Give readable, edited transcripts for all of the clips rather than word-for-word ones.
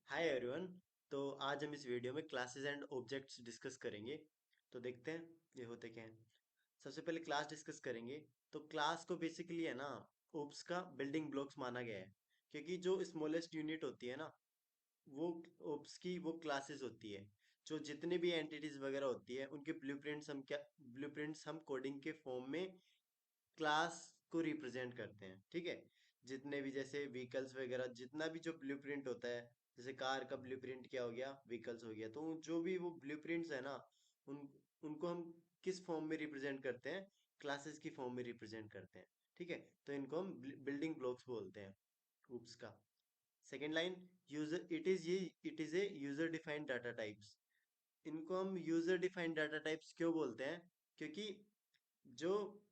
Hi everyone. तो आज हम इस वीडियो में क्लासेस एंड ऑब्जेक्ट्स डिस्कस करेंगे। तो देखते हैं ये होते क्या हैं। सबसे पहले क्लास डिस्कस करेंगे। तो क्लास को बेसिकली है ना ओब्स का बिल्डिंग ब्लॉक्स माना गया है, क्योंकि जो स्मॉलेस्ट यूनिट होती है ना वो ओब्स की वो क्लासेस होती है। जो जितने भी एंटिटीज वगैरह होती है उनके ब्लूप्रिंट्स हम कोडिंग के फॉर्म में क्लास को रिप्रेजेंट करते हैं। ठीक है। जितने भी जैसे व्हीकल्स वगैरह जितना भी जो ब्लूप्रिंट होता है, जैसे कार का ब्लूप्रिंट क्या हो गया, व्हीकल्स हो गया, तो जो भी वो ब्लूप्रिंट्स है ना उन उनको हम किस फॉर्म में रिप्रेजेंट करते हैं, क्लासेस की फॉर्म में रिप्रेजेंट करते हैं। ठीक है। तो इनको हम बिल्डिंग ब्लॉक्स बोलते हैं ऊप्स का। Second line, user it is a user defined data types. इनको हम यूजर डिफाइंड डाटा टाइप्स क्यों बोलते हैं? क्योंकि जो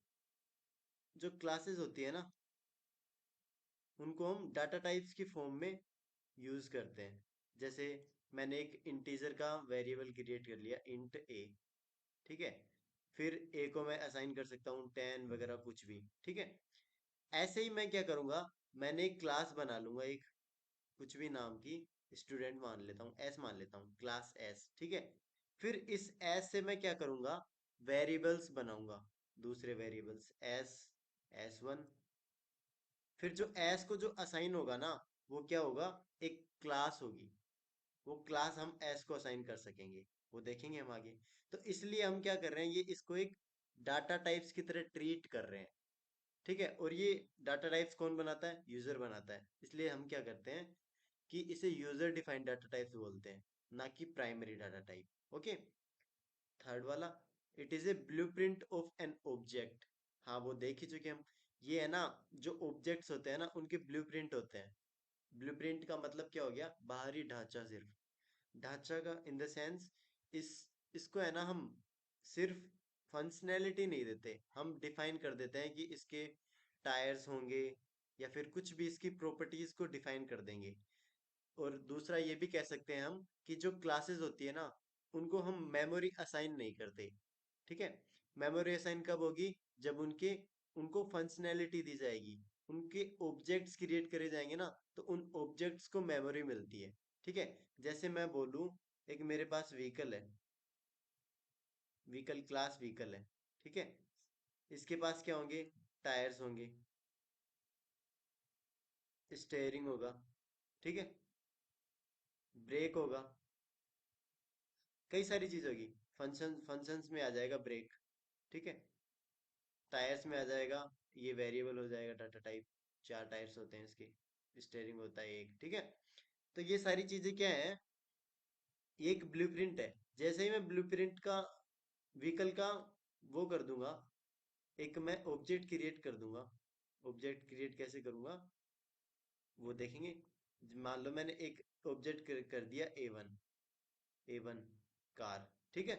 जो क्लासेस होती है ना उनको हम डाटा टाइप्स की फॉर्म में यूज करते हैं। जैसे मैंने एक इंटीजर का वेरिएबल क्रिएट कर लिया, इंट ए। ठीक है। फिर ए को मैं असाइन कर सकता हूँ 10 वगैरह कुछ भी। ठीक है। ऐसे ही मैं क्या करूंगा, मैंने एक क्लास बना लूंगा, एक कुछ भी नाम की, स्टूडेंट मान लेता हूँ, एस मान लेता हूँ, क्लास एस। ठीक है। फिर इस एस से मैं क्या करूंगा, वेरिएबल्स बनाऊंगा, दूसरे वेरिएबल्स एस 1। फिर जो एस को जो असाइन होगा ना वो क्या होगा, एक क्लास होगी। वो क्लास हम एस को असाइन कर सकेंगे, वो देखेंगे हम आगे। तो इसलिए हम क्या कर रहे हैं, ये इसको एक डाटा टाइप्स की तरह ट्रीट कर रहे हैं। ठीक है। और ये डाटा टाइप्स कौन बनाता है, यूजर बनाता है। इसलिए हम क्या करते हैं कि इसे यूजर डिफाइंड डाटा टाइप्स बोलते हैं, ना कि primary data type. Okay. Third वाला, it is a blueprint of an object. हाँ, वो देख ही चुके हम। ये है ना, जो ऑब्जेक्ट्स होते हैं ना उनके ब्लूप्रिंट होते हैं। ब्लूप्रिंट का मतलब क्या हो गया, बाहरी ढांचा। सिर्फ ढांचा का इन द सेंस, इस इसको है ना हम सिर्फ फंक्शनैलिटी नहीं देते, हम डिफाइन कर देते हैं कि इसके टायर्स होंगे, या फिर कुछ भी इसकी प्रॉपर्टीज को डिफाइन कर देंगे। और दूसरा ये भी कह सकते हैं हम कि जो क्लासेस होती है ना उनको हम मेमोरी असाइन नहीं करते। ठीक है। मेमोरी असाइन कब होगी, जब उनके उनको फंक्शनैलिटी दी जाएगी, उनके ऑब्जेक्ट्स क्रिएट करे जाएंगे ना, तो उन ऑब्जेक्ट्स को मेमोरी मिलती है। ठीक है। जैसे मैं बोलूं, एक मेरे पास व्हीकल है, व्हीकल क्लास व्हीकल है। ठीक है। इसके पास क्या होंगे, टायर्स होंगे, स्टेयरिंग होगा। ठीक है। ब्रेक होगा, कई सारी चीज होगी। फंक्शंस में आ जाएगा ब्रेक। ठीक है। टायर्स में आ जाएगा, ये वेरिएबल हो जाएगा डाटा टाइप। चार टायर्स होते हैं इसके, स्टेयरिंग होता है एक। ठीक है। तो ये सारी चीजें क्या है, ये एक ब्लूप्रिंट है। जैसे ही मैं ब्लूप्रिंट का व्हीकल का वो कर दूंगा, एक मैं ऑब्जेक्ट क्रिएट कर दूंगा। ऑब्जेक्ट क्रिएट कैसे करूंगा वो देखेंगे। मान लो मैंने एक ऑब्जेक्ट कर दिया ए वन कार। ठीक है।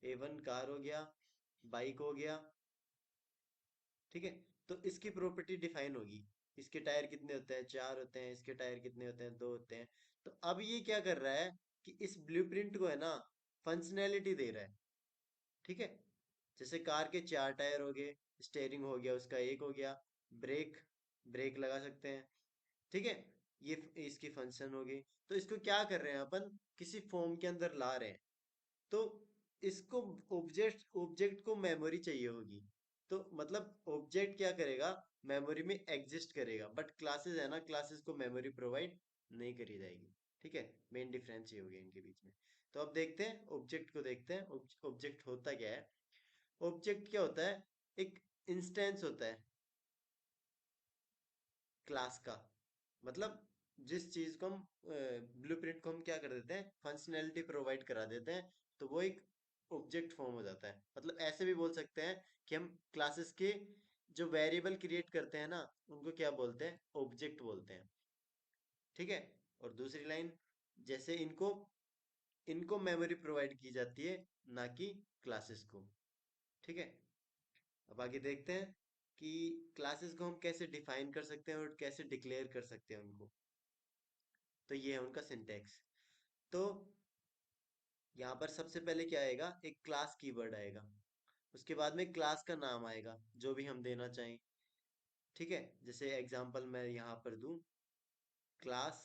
ए वन कार हो गया, बाइक हो गया। ठीक है। तो इसकी प्रॉपर्टी डिफाइन होगी, इसके टायर कितने होते हैं, चार होते हैं, इसके टायर कितने होते हैं, दो होते हैं। तो अब ये क्या कर रहा है कि इस ब्लूप्रिंट को है ना फंक्शनैलिटी दे रहा है। ठीक है। जैसे कार के चार टायर हो गए, स्टेयरिंग हो गया उसका एक हो गया, ब्रेक ब्रेक लगा सकते हैं। ठीक है। ये इसकी फंक्शन हो गई। तो इसको क्या कर रहे हैं अपन, किसी फॉर्म के अंदर ला रहे हैं। तो इसको ऑब्जेक्ट ऑब्जेक्ट को मेमोरी चाहिए होगी। तो मतलब ऑब्जेक्ट क्या करेगा, मेमोरी में एग्जिस्ट करेगा, बट क्लासेस है ना, क्लासेस को मेमोरी प्रोवाइड नहीं करी जाएगी। ठीक है। मेन डिफरेंस ये हो गया इनके बीच में। तो अब देखते हैं ऑब्जेक्ट को, देखते हैं ऑब्जेक्ट होता क्या है। ऑब्जेक्ट क्या होता है, एक इंस्टेंस होता है क्लास का। मतलब जिस चीज को हम ब्लूप्रिंट को हम क्या कर देते हैं, फंक्शनैलिटी प्रोवाइड करा देते हैं, तो वो एक ऑब्जेक्ट फॉर्म हो जाता है। मतलब ऐसे भी बोल सकते हैं कि हम क्लासेस के जो वेरिएबल क्रिएट करते हैं ना उनको क्या बोलते हैं, ऑब्जेक्ट बोलते हैं। ठीक है। और दूसरी लाइन, जैसे इनको इनको मेमोरी प्रोवाइड की जाती है, ना कि क्लासेस को। ठीक है। अब आगे देखते हैं कि क्लासेस को हम कैसे डिफाइन कर सकते हैं और कैसे डिक्लेयर कर सकते हैं उनको। तो ये है उनका सिंटेक्स। तो यहाँ पर सबसे पहले क्या आएगा, एक क्लास कीवर्ड आएगा। उसके बाद में क्लास का नाम आएगा जो भी हम देना चाहें। ठीक है। जैसे एग्जांपल मैं यहाँ पर दूं, क्लास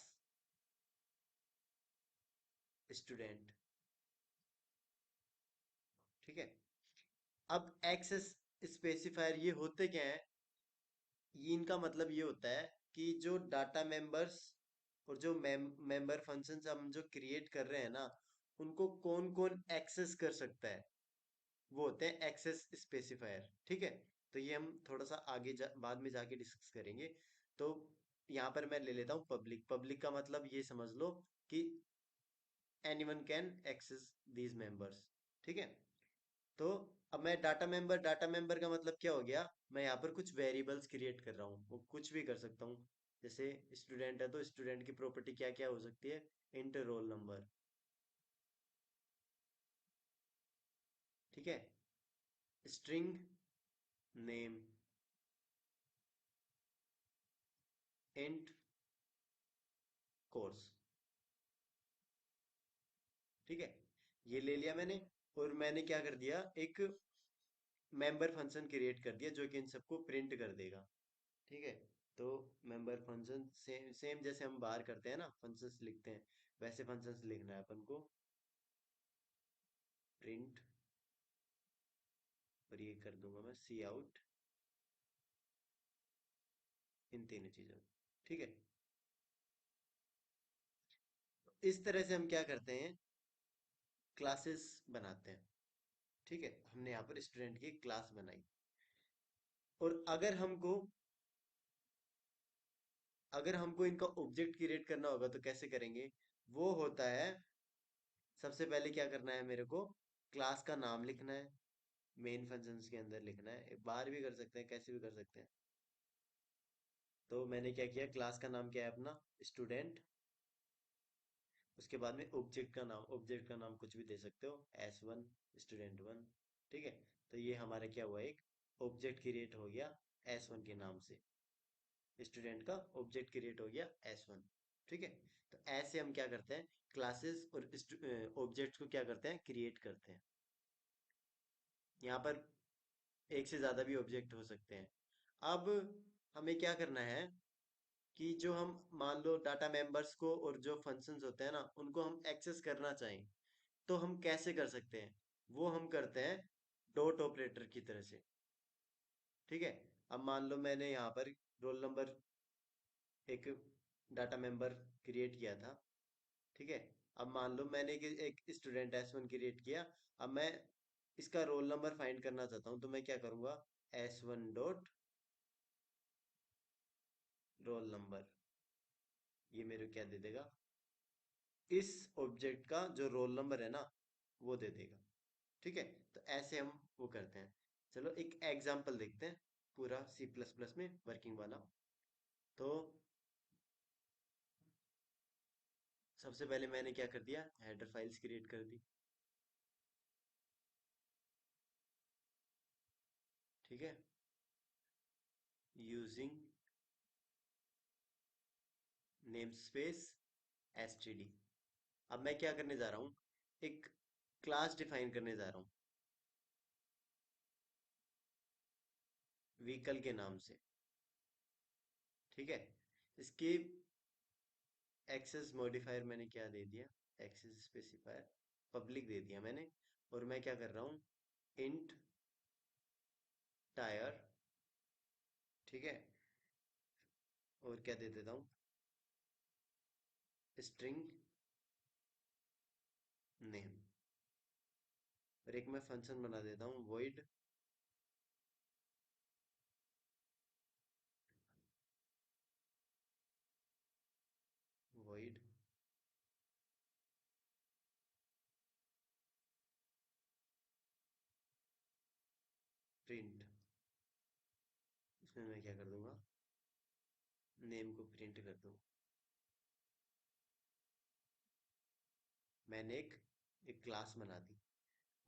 स्टूडेंट। ठीक है। अब एक्सेस स्पेसिफायर ये होते क्या है, ये इनका मतलब ये होता है कि जो डाटा मेंबर्स और जो मेंबर फंक्शंस हम जो क्रिएट कर रहे हैं ना, उनको कौन कौन एक्सेस कर सकता है, वो होते हैं एक्सेस स्पेसिफायर। ठीक है। तो ये हम थोड़ा सा आगे बाद में जाके डिस्कस करेंगे। तो यहाँ पर मैं ले लेता हूँ पब्लिक। पब्लिक का मतलब ये समझ लो कि anyone can access these members. ठीक है। तो अब मैं डाटा मेंबर का मतलब क्या हो गया, मैं यहाँ पर कुछ वेरिएबल्स क्रिएट कर रहा हूँ, वो कुछ भी कर सकता हूँ। जैसे स्टूडेंट है तो स्टूडेंट की प्रॉपर्टी क्या क्या हो सकती है, इंट रोल नंबर। ठीक है। String name, int course. ठीक है। ये ले लिया मैंने। और मैंने क्या कर दिया, एक मेंबर फंक्शन क्रिएट कर दिया जो कि इन सबको प्रिंट कर देगा। ठीक है। तो मेंबर फंक्शन सेम सेम जैसे हम बाहर करते हैं ना, फंक्शंस लिखते हैं, वैसे फंक्शंस लिखना है अपन को। प्रिंट, और ये कर दूंगा मैं सी आउट, इन तीनों चीजों। ठीक है। इस तरह से हम क्या करते हैं, क्लासेस बनाते हैं। ठीक है। हमने यहाँ पर स्टूडेंट की क्लास बनाई। और अगर हमको इनका ऑब्जेक्ट क्रिएट करना होगा तो कैसे करेंगे, वो होता है, सबसे पहले क्या करना है मेरे को, क्लास का नाम लिखना है, मेन फंक्शंस के अंदर लिखना है, बाहर भी कर सकते हैं, कैसे भी कर सकते हैं। तो मैंने क्या किया, क्लास का नाम क्या है अपना, स्टूडेंट। उसके बाद में ऑब्जेक्ट का नाम कुछ भी दे सकते हो, S1, स्टूडेंट 1। ठीक है। तो ये हमारा क्या हुआ, एक ऑब्जेक्ट क्रिएट हो गया S1 के नाम से। स्टूडेंट का ऑब्जेक्ट क्रिएट हो गया S1। ठीक है। तो ऐसे हम क्या करते हैं, क्लासेस और ऑब्जेक्ट्स को क्या करते हैं, क्रिएट करते हैं। यहाँ पर एक से ज्यादा भी ऑब्जेक्ट हो सकते हैं। अब हमें क्या करना है कि जो हम मान लो डाटा मेंबर्स को और जो फंक्शंस होते हैं ना, उनको हम एक्सेस करना चाहें, तो हम कैसे कर सकते हैं, वो हम करते हैं डॉट ऑपरेटर की तरह से। ठीक है। अब मान लो मैंने यहाँ पर रोल नंबर, एक डाटा मेंबर क्रिएट किया था। ठीक है। अब मान लो मैंने एक स्टूडेंट S1 क्रिएट किया। अब मैं इसका रोल नंबर फाइंड करना चाहता हूँ, तो मैं क्या करूंगा, S1 डॉट रोल नंबर, ये मेरे को क्या दे देगा, इस ऑब्जेक्ट का जो रोल नंबर है ना, वो दे देगा। ठीक है। तो ऐसे हम वो करते हैं। चलो एक एग्जांपल देखते हैं, पूरा C++ में वर्किंग वाला। तो सबसे पहले मैंने क्या कर दिया, हेडर फाइल्स क्रिएट कर दी। ठीक है। Using name space std। अब मैं क्या करने जा रहा हूँ, एक क्लास डिफाइन करने जा रहा हूँ, व्हीकल के नाम से। ठीक है। इसके एक्सेस मॉडिफायर मैंने क्या दे दिया, एक्सेस स्पेसिफायर पब्लिक दे दिया मैंने। और मैं क्या कर रहा हूँ, इंट टायर। ठीक है। और क्या दे देता हूँ, स्ट्रिंग नेम। और एक मैं फंक्शन बना देता हूँ, void void प्रिंट। इसमें मैं क्या कर दूंगा, नेम को प्रिंट कर दूँ। मैंने एक क्लास बना दी।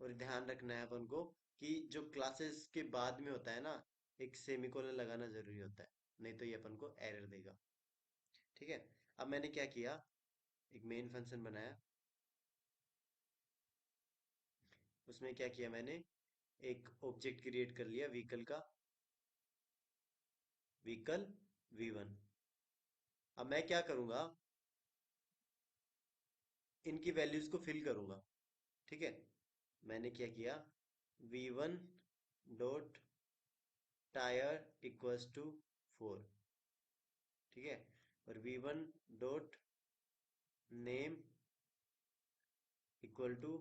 और ध्यान रखना है अपन को कि जो क्लासेस के बाद में होता है ना, एक सेमीकोलन लगाना जरूरी होता है, नहीं तो ये अपन को एरर देगा। ठीक है। अब मैंने क्या किया, एक मेन फंक्शन बनाया। उसमें क्या किया मैंने, एक ऑब्जेक्ट क्रिएट कर लिया व्हीकल का, व्हीकल V1। अब मैं क्या करूंगा, इनकी वैल्यूज को फिल करूंगा। ठीक है, मैंने क्या किया, v1 dot tyre equals to 4। ठीक है, और v1 dot name equal to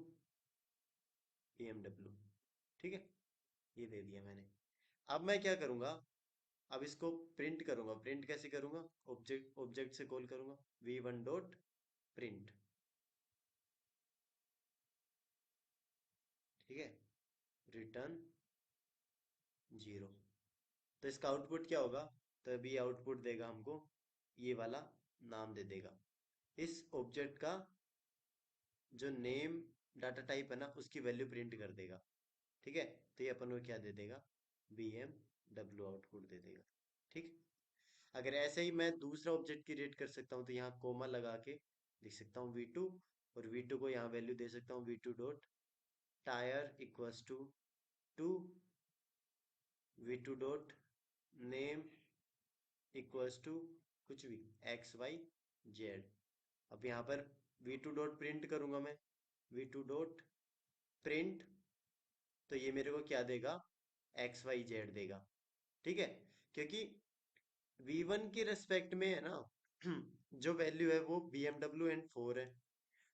BMW। ठीक है, ये दे दिया मैंने। अब मैं क्या करूंगा, अब इसको प्रिंट करूंगा। प्रिंट कैसे करूंगा, ऑब्जेक्ट से कॉल करूंगा, v1 डॉट प्रिंट। ठीक है, रिटर्न 0। तो इसका आउटपुट क्या होगा, तभी आउटपुट देगा हमको ये वाला नाम दे देगा। इस ऑब्जेक्ट का जो नेम डाटा टाइप है ना, उसकी वैल्यू प्रिंट कर देगा। ठीक है, तो ये अपन को क्या दे देगा, BMW आउटपुट दे देगा। ठीक, अगर ऐसे ही मैं दूसरा ऑब्जेक्ट क्रिएट कर सकता हूँ, तो यहाँ कोमा लगा के लिख सकता हूँ V2, और V2 को यहाँ वैल्यू दे सकता हूँ V2 dot tyre equals to 2, V2 dot name equals to कुछ भी XYZ। अब यहाँ पर V2 डॉट प्रिंट करूंगा मैं, V2 डॉट प्रिंट, तो ये मेरे को क्या देगा, XYZ देगा। ठीक है, क्योंकि V1 के रेस्पेक्ट में है ना, जो वैल्यू है वो BMW and 4 है,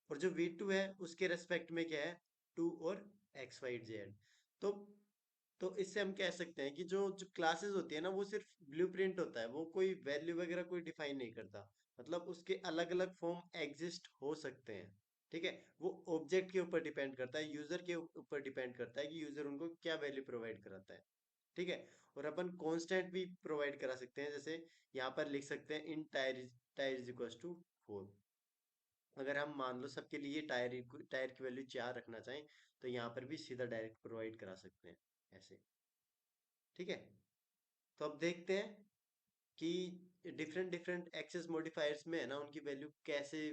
और जो V2 है उसके रेस्पेक्ट में क्या है, 2 और XYZ। तो इससे हम कह सकते हैं कि जो जो क्लासेस होती है ना, वो सिर्फ ब्लूप्रिंट होता है, वो कोई वैल्यू वगैरह कोई डिफाइन नहीं करता। मतलब उसके अलग अलग फॉर्म एग्जिस्ट हो सकते हैं। ठीक है, वो ऑब्जेक्ट के ऊपर डिपेंड करता है, यूजर के ऊपर डिपेंड करता है कि यूजर उनको क्या वैल्यू प्रोवाइड कराता है। ठीक है, और अपन कांस्टेंट भी प्रोवाइड करा सकते हैं, जैसे यहाँ पर लिख सकते हैं इन टायर इज इक्वल टू 4। अगर हम मान लो सबके लिए टायर की वैल्यू 4 रखना चाहें, तो यहाँ पर भी सीधा डायरेक्ट प्रोवाइड करा सकते हैं ऐसे। ठीक है, तो अब देखते हैं कि डिफरेंट डिफरेंट एक्सेस मॉडिफायर्स में है ना, उनकी वैल्यू कैसे,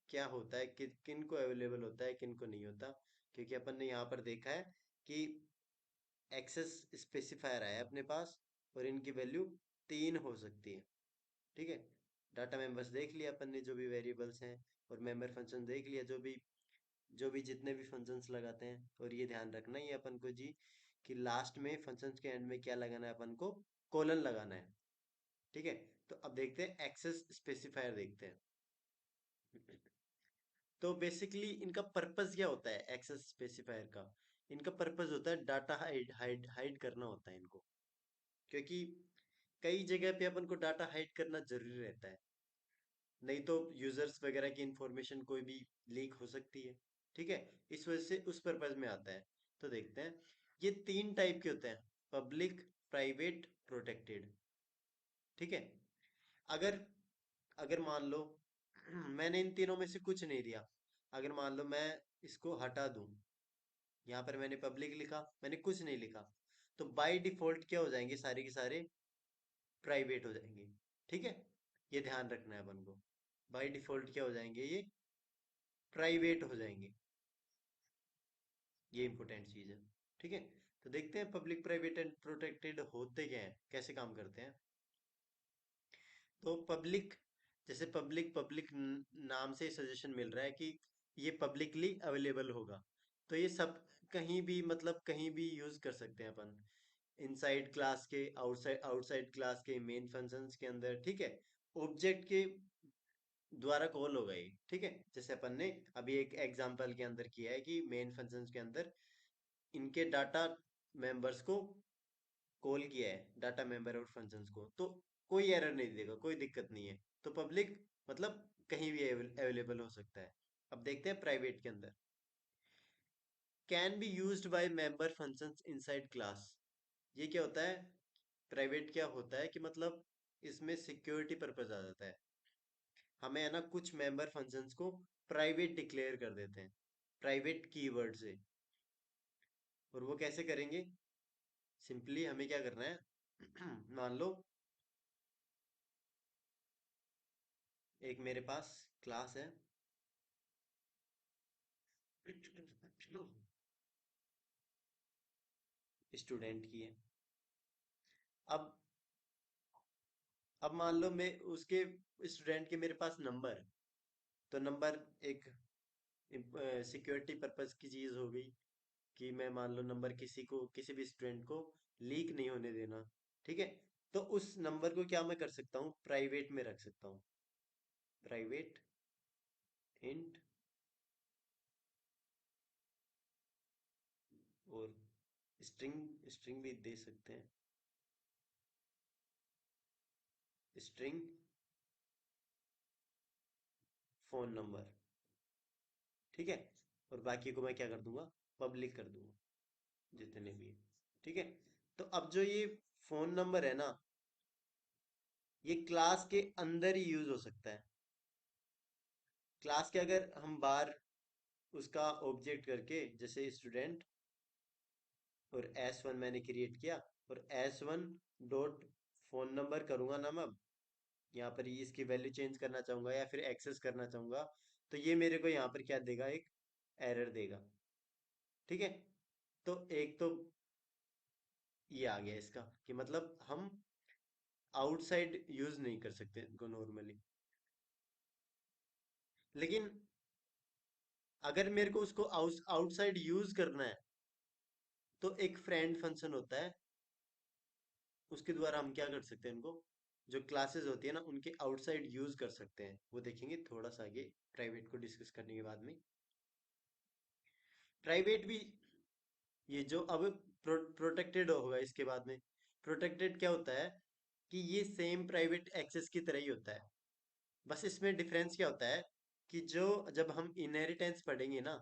क्या होता है कि किन को अवेलेबल होता है किन को नहीं होता। क्योंकि अपन ने यहाँ पर देखा है कि एक्सेस स्पेसिफायर है अपने पास, और इनकी वैल्यू 3 हो सकती है। ठीक है, डाटा मेंबर्स देख लिया अपन ने, जो भी वेरिएबल्स हैं, और मेंबर फंक्शन देख लिया, जो भी जितने भी फंक्शंस लगाते हैं। और ये ध्यान रखना ही है अपन को जी, कि लास्ट में फंक्शंस के एंड में क्या लगाना है, अपन को कोलन लगाना है। ठीक है, तो अब देखते हैं एक्सेस स्पेसिफायर देखते हैं। तो बेसिकली इनका पर्पस क्या होता है एक्सेस स्पेसिफायर का, इनका पर्पस होता है डाटा हाइड हाइड हाइड करना होता है इनको। क्योंकि कई जगह पे अपन को डाटा हाइड करना जरूरी रहता है, नहीं तो यूजर्स वगैरह की इंफॉर्मेशन कोई भी लीक हो सकती है। ठीक है, इस वजह से उस पर्पज में आता है। तो देखते हैं, ये 3 टाइप के होते हैं, पब्लिक, प्राइवेट, प्रोटेक्टेड। ठीक है, अगर अगर मान लो मैंने इन तीनों में से कुछ नहीं दिया, अगर मान लो मैं इसको हटा दूं, यहाँ पर मैंने पब्लिक लिखा, मैंने कुछ नहीं लिखा, तो बाय डिफॉल्ट क्या हो जाएंगे, सारे के सारे प्राइवेट हो जाएंगे। ठीक है, ये ध्यान रखना है अपन को, बाय डिफॉल्ट क्या हो जाएंगे, ये प्राइवेट हो जाएंगे। ये इंपॉर्टेंट चीज है। ठीक है, तो देखते हैं पब्लिक, प्राइवेट एंड प्रोटेक्टेड होते क्या हैं, कैसे काम करते हैं। तो पब्लिक, जैसे पब्लिक पब्लिक नाम से सजेशन मिल रहा है कि ये पब्लिकली अवेलेबल होगा, तो ये सब कहीं भी, मतलब कहीं भी यूज कर सकते हैं अपन, इनसाइड क्लास के, आउटसाइड आउटसाइड क्लास के, मेन फंक्शंस के अंदर। ठीक है, ऑब्जेक्ट के द्वारा कॉल होगा ये। ठीक है, जैसे अपन ने अभी एक एग्जांपल के अंदर किया है कि मेन फंक्शंस के अंदर इनके डाटा मेंबर्स को कॉल किया है, डाटा मेंबर और फंक्शंस को, तो कोई एरर नहीं देगा, कोई दिक्कत नहीं है। तो पब्लिक मतलब कहीं भी अवेलेबल हो सकता है। अब देखते हैं प्राइवेट के अंदर, can be used by member functions inside class. ये क्या होता है, प्राइवेट क्या होता है कि मतलब इसमें सिक्योरिटी पर्पस आ जाता है, हमें है ना कुछ मेंबर फंक्शंस को प्राइवेट डिक्लेयर कर देते हैं प्राइवेट कीवर्ड से। और वो कैसे करेंगे, सिंपली हमें क्या करना है, मान लो एक मेरे पास क्लास है स्टूडेंट की है। अब मान लो मैं उसके स्टूडेंट के मेरे पास नंबर है, तो नंबर एक सिक्योरिटी पर्पस की चीज हो गई कि मैं मान लो नंबर किसी को, किसी भी स्टूडेंट को लीक नहीं होने देना। ठीक है, तो उस नंबर को क्या मैं कर सकता हूँ, प्राइवेट में रख सकता हूँ। प्राइवेट इंट, और स्ट्रिंग, स्ट्रिंग भी दे सकते हैं, स्ट्रिंग फोन नंबर। ठीक है, और बाकी को मैं क्या कर दूंगा, पब्लिक कर दूंगा, जितने भी हैं। ठीक है, तो अब जो ये फोन नंबर है ना, ये क्लास के अंदर ही यूज हो सकता है। क्लास के अगर हम बाहर उसका ऑब्जेक्ट करके, जैसे स्टूडेंट और S1 मैंने क्रिएट किया, और S1 डॉट फोन नंबर करूंगा ना मैं, अब यहाँ पर ये इसकी वैल्यू चेंज करना चाहूंगा या फिर एक्सेस करना चाहूंगा, तो ये मेरे को यहाँ पर क्या देगा, एक एरर देगा। ठीक है, तो एक तो ये आ गया इसका कि मतलब हम आउटसाइड यूज नहीं कर सकते इनको नॉर्मली। लेकिन अगर मेरे को उसको आउटसाइड यूज करना है, तो एक फ्रेंड फंक्शन होता है, उसके द्वारा हम क्या कर सकते हैं, इनको जो क्लासेस होती है ना उनके आउटसाइड यूज कर सकते हैं। वो देखेंगे थोड़ा सा आगे, प्राइवेट को डिस्कस करने के बाद में। प्राइवेट भी, ये जो अब प्रोटेक्टेड होगा इसके बाद में। प्रोटेक्टेड क्या होता है कि ये सेम प्राइवेट एक्सेस की तरह ही होता है, बस इसमें डिफरेंस क्या होता है कि जो, जब हम इनहेरिटेंस पढ़ेंगे ना,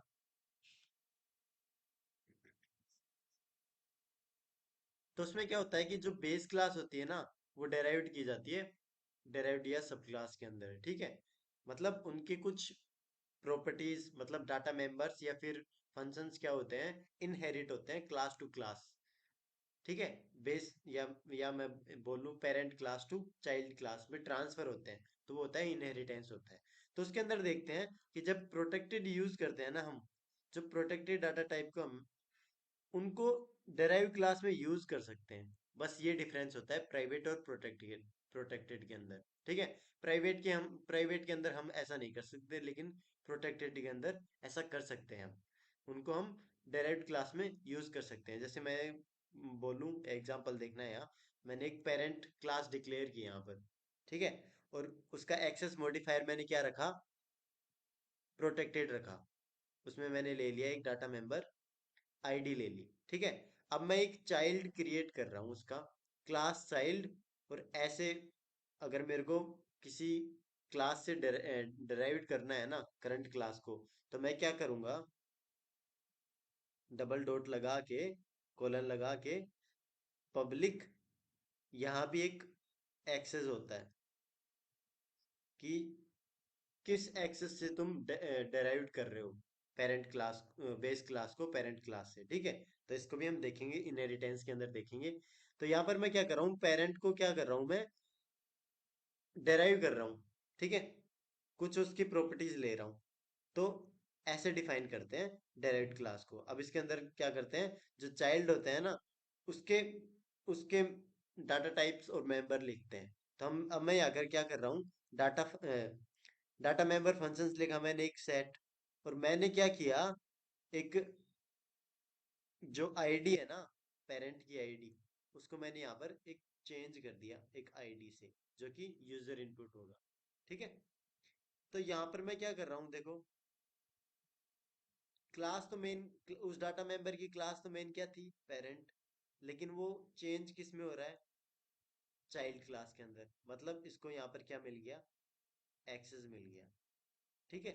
तो उसमें क्या होता है कि जो बेस क्लास होती है ना, वो डेराइव्ड की जाती है, डेराइव्ड या सब क्लास के अंदर। ठीक है, मतलब उनके कुछ प्रॉपर्टीज, मतलब डाटा मेंबर्स या फिर फंक्शंस क्या होते हैं, इनहेरिट होते हैं क्लास टू क्लास। ठीक है, बेस या मैं बोलूं parent class to child class में ट्रांसफर होते हैं, तो वो होता है इनहेरिटेंस होता है। तो उसके अंदर देखते हैं कि जब प्रोटेक्टेड यूज करते हैं ना हम, जो प्रोटेक्टेड डाटा टाइप को हम उनको डेराइव क्लास में यूज कर सकते हैं। बस ये डिफरेंस होता है प्राइवेट और प्रोटेक्टेड, प्रोटेक्टेड के अंदर। ठीक है, प्राइवेट के अंदर हम ऐसा नहीं कर सकते, लेकिन प्रोटेक्टेड के अंदर ऐसा कर सकते हैं हम। उनको हम डायरेक्ट क्लास में यूज कर सकते हैं। जैसे मैं बोलूं, एग्जांपल देखना है यहाँ, मैंने एक पेरेंट क्लास डिक्लेयर की यहाँ पर। ठीक है, और उसका एक्सेस मॉडिफायर मैंने क्या रखा, प्रोटेक्टेड रखा। उसमें मैंने ले लिया एक डाटा मेंबर, आईडी ले ली। ठीक है, अब मैं एक चाइल्ड क्रिएट कर रहा हूँ उसका, क्लास चाइल्ड। और ऐसे अगर मेरे को किसी क्लास से डिराइव करना है ना करंट क्लास को, तो मैं क्या करूंगा, डबल डॉट लगा के, कोलन लगा के, पब्लिक, यहाँ भी एक एक्सेस होता है कि किस एक्सेस से तुम डेराइव कर रहे हो पेरेंट क्लास, बेस क्लास को पेरेंट क्लास से। ठीक है, तो इसको भी हम देखेंगे, इनहेरिटेंस के अंदर देखेंगे। तो यहाँ पर मैं क्या कर रहा हूँ, पेरेंट को क्या कर रहा हूँ मैं, डेराइव कर रहा हूँ। ठीक है, कुछ उसकी प्रॉपर्टीज ले रहा हूँ। तो ऐसे डिफाइन करते हैं डायरेक्ट क्लास को। अब इसके अंदर क्या करते हैं, जो चाइल्ड होते हैं ना, उसके उसके डाटा टाइप्स और मेंबर लिखते हैं। तो हम, अब मैं आकर क्या कर रहा हूँ, डाटा डाटा मेंबर फंक्शंस लिखा मैंने एक सेट, और मैंने क्या किया, एक जो आईडी है ना, पेरेंट की आईडी, उसको मैंने यहाँ पर एक चेंज कर दिया एक आईडी से, जो कि यूजर इनपुट होगा। ठीक है, तो यहाँ पर मैं क्या कर रहा हूँ, देखो, क्लास तो मेन, उस डाटा मेंबर की क्लास तो मेन क्या थी, पेरेंट, लेकिन वो चेंज किस में हो रहा है, चाइल्ड क्लास के अंदर। मतलब इसको यहाँ पर क्या मिल गया, एक्सेस मिल गया। ठीक है,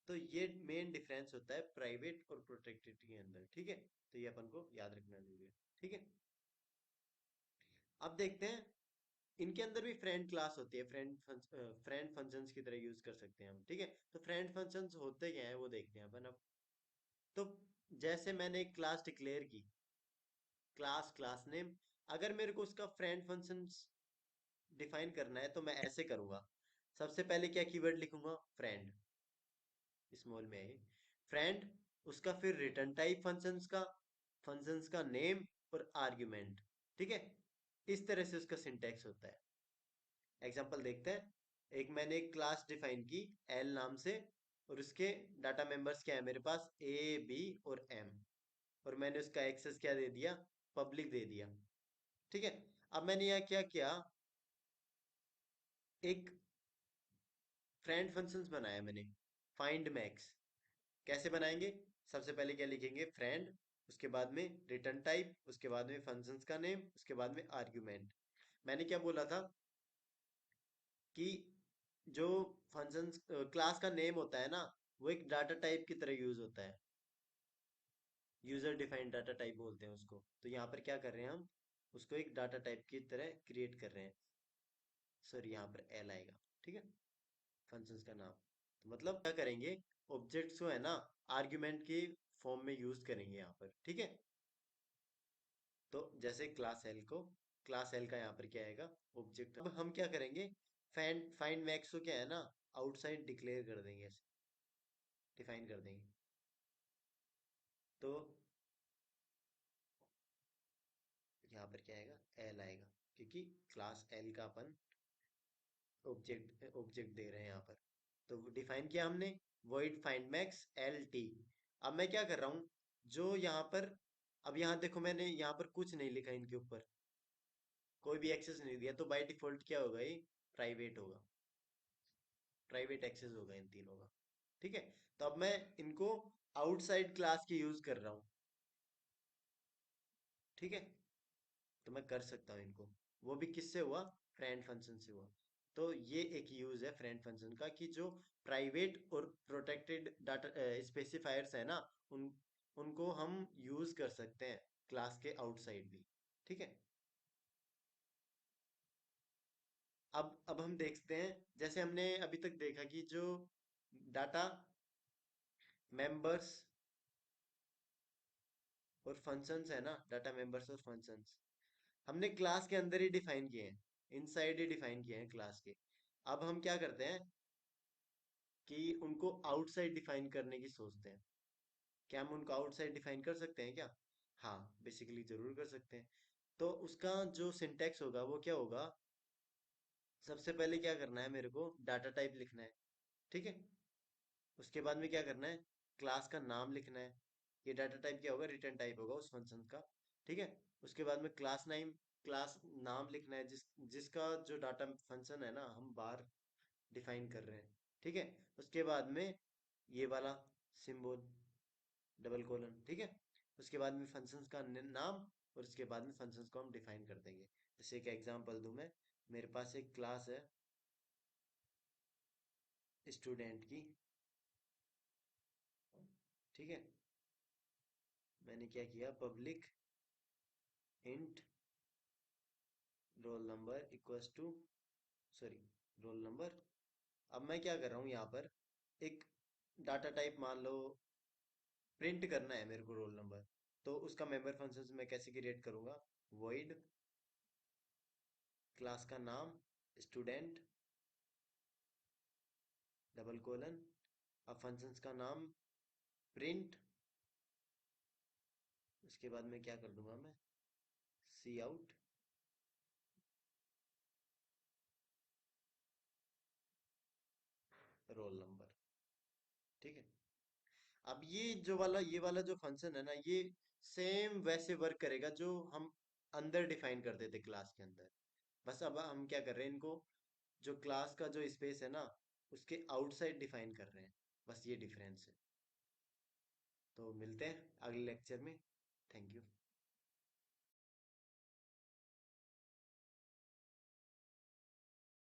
तो ये मेन डिफरेंस होता है प्राइवेट और प्रोटेक्टेड के अंदर। ठीक है, तो ये अपन को याद रखना जरूरी है। ठीक है, अब देखते हैं, इनके अंदर भी फ्रेंड क्लास होती है, फ्रेंड फंक्शंस की तरह यूज कर सकते हैं हम। ठीक है, तो फ्रेंड फंक्शंस होते क्या हैं वो देखते हैं अपन अब। तो जैसे मैंने एक क्लास डिक्लेयर की, क्लास, क्लास नेम, अगर मेरे को उसका फ्रेंड फंक्शंस डिफाइन करना है, तो मैं ऐसे करूंगा। सबसे पहले क्या कीवर्ड लिखूंगा, फ्रेंड, स्मॉल में है फ्रेंड, उसका फिर रिटर्न टाइप फंक्शंस का नेम और आर्ग्यूमेंट। ठीक है, इस तरह से उसका सिंटेक्स होता है। एग्जांपल देखते हैं, एक मैंने एक क्लास डिफाइन की एल नाम से, और उसके डाटा मेंबर्स क्या है मेरे पास, ए, बी और एम। और मैंने उसका एक्सेस क्या दे दिया, पब्लिक दे दिया। ठीक है। अब मैंने यहाँ क्या किया, एक फ्रेंड फंक्शंस बनाया मैंने, फाइंड मैक्स। कैसे बनाएंगे, सबसे पहले क्या लिखेंगे, फ्रेंड, उसके बाद में रिटर्न टाइप, उसके बाद में फंक्शंस का नेम, उसके बाद में आर्ग्यूमेंट। मैंने क्या बोला था कि जो फंक्शंस क्लास का नेम होता है ना, वो एक डाटा टाइप की तरह यूज होता है, यूजर डिफाइंड डाटा टाइप बोलते हैं उसको। तो यहाँ पर क्या कर रहे हैं हम, उसको एक डाटा टाइप की तरह क्रिएट कर रहे हैं। सॉरी, यहाँ पर एल आएगा। ठीक है, फंक्शंस का नाम। तो मतलब क्या करेंगे, ऑब्जेक्ट्स को है ना आर्ग्यूमेंट के फॉर्म में यूज करेंगे यहाँ पर। ठीक है। तो जैसे क्लास एल को, क्लास एल का यहाँ पर क्या आएगा, ऑब्जेक्ट। अब हम क्या करेंगे, फाइंड फाइंड मैक्स को क्या है ना आउटसाइड डिक्लेयर कर देंगे, ऐसे डिफाइन कर देंगे। तो यहाँ पर क्या आएगा, एल आएगा, क्योंकि क्लास एल का अपन ऑब्जेक्ट ऑब्जेक्ट दे रहे हैं यहाँ पर। तो डिफाइन किया हमने, void find max L T. अब मैं क्या कर रहा हूँ, जो यहाँ पर, अब यहाँ देखो मैंने यहाँ पर कुछ नहीं लिखा इनके ऊपर, कोई भी एक्सेस नहीं दिया, तो बाय डिफॉल्ट क्या होगा, ये प्राइवेट होगा, प्राइवेट एक्सेस होगा इन तीनों का। ठीक है। तो अब मैं इनको आउटसाइड क्लास के यूज कर रहा हूँ। ठीक है। तो मैं कर सकता हूँ इनको, वो भी किससे हुआ, फ्रेंड फंक्शन से हुआ। तो ये एक यूज है फ्रेंड फंक्शन का, कि जो प्राइवेट और प्रोटेक्टेड डाटा स्पेसिफायर्स है ना, उन उनको हम यूज कर सकते हैं क्लास के आउटसाइड भी। ठीक है। अब हम देखते हैं, जैसे हमने अभी तक देखा कि जो डाटा मेंबर्स और फंक्शंस है ना, डाटा मेंबर्स और फंक्शंस हमने क्लास के अंदर ही डिफाइन किए हैं, इनसाइड ही डिफाइन किए हैं क्लास के। अब हम क्या करते हैं कि उनको आउटसाइड डिफाइन करने की सोचते हैं। क्या हम उनको आउटसाइड डिफाइन कर सकते हैं क्या, हाँ बेसिकली जरूर कर सकते हैं। तो उसका जो सिंटेक्स होगा वो क्या होगा, सबसे पहले क्या करना है, मेरे को डाटा टाइप लिखना है। ठीक है। उसके बाद में क्या करना है, क्लास का नाम लिखना है। ये डाटा टाइप क्या होगा, रिटर्न टाइप होगा उस फंक्शन का। ठीक है। उसके बाद में क्लास नाम लिखना है, जिसका जो डाटा फंक्शन है ना हम बाहर डिफाइन कर रहे हैं। ठीक है। उसके बाद में ये वाला सिंबल, डबल कोलन। ठीक है। उसके बाद में फंक्शंस का नाम, और उसके बाद में फंक्शंस को हम डिफाइन कर देंगे। जैसे एक एग्जांपल दूं मैं, मेरे पास एक क्लास है स्टूडेंट की। ठीक है। मैंने क्या किया, public int roll number equals to, sorry, roll number. अब मैं क्या कर रहा हूँ यहाँ पर, एक डाटा टाइप मान लो प्रिंट करना है मेरे को रोल नंबर। तो उसका मेंबर फंक्शन मैं कैसे क्रिएट करूंगा, वॉइड क्लास का नाम स्टूडेंट, डबल कोलन, अब फंक्शंस का नाम प्रिंट, उसके बाद में क्या कर दूंगा मैं, सी आउट रोल नंबर। ठीक है। अब ये वाला जो फंक्शन है ना, ये सेम वैसे वर्क करेगा जो हम अंदर डिफाइन करते थे क्लास के अंदर। बस अब हम क्या कर रहे हैं, इनको जो क्लास का जो स्पेस है ना उसके आउटसाइड डिफाइन कर रहे हैं। बस ये डिफरेंस है। तो मिलते हैं अगले लेक्चर में। Thank you.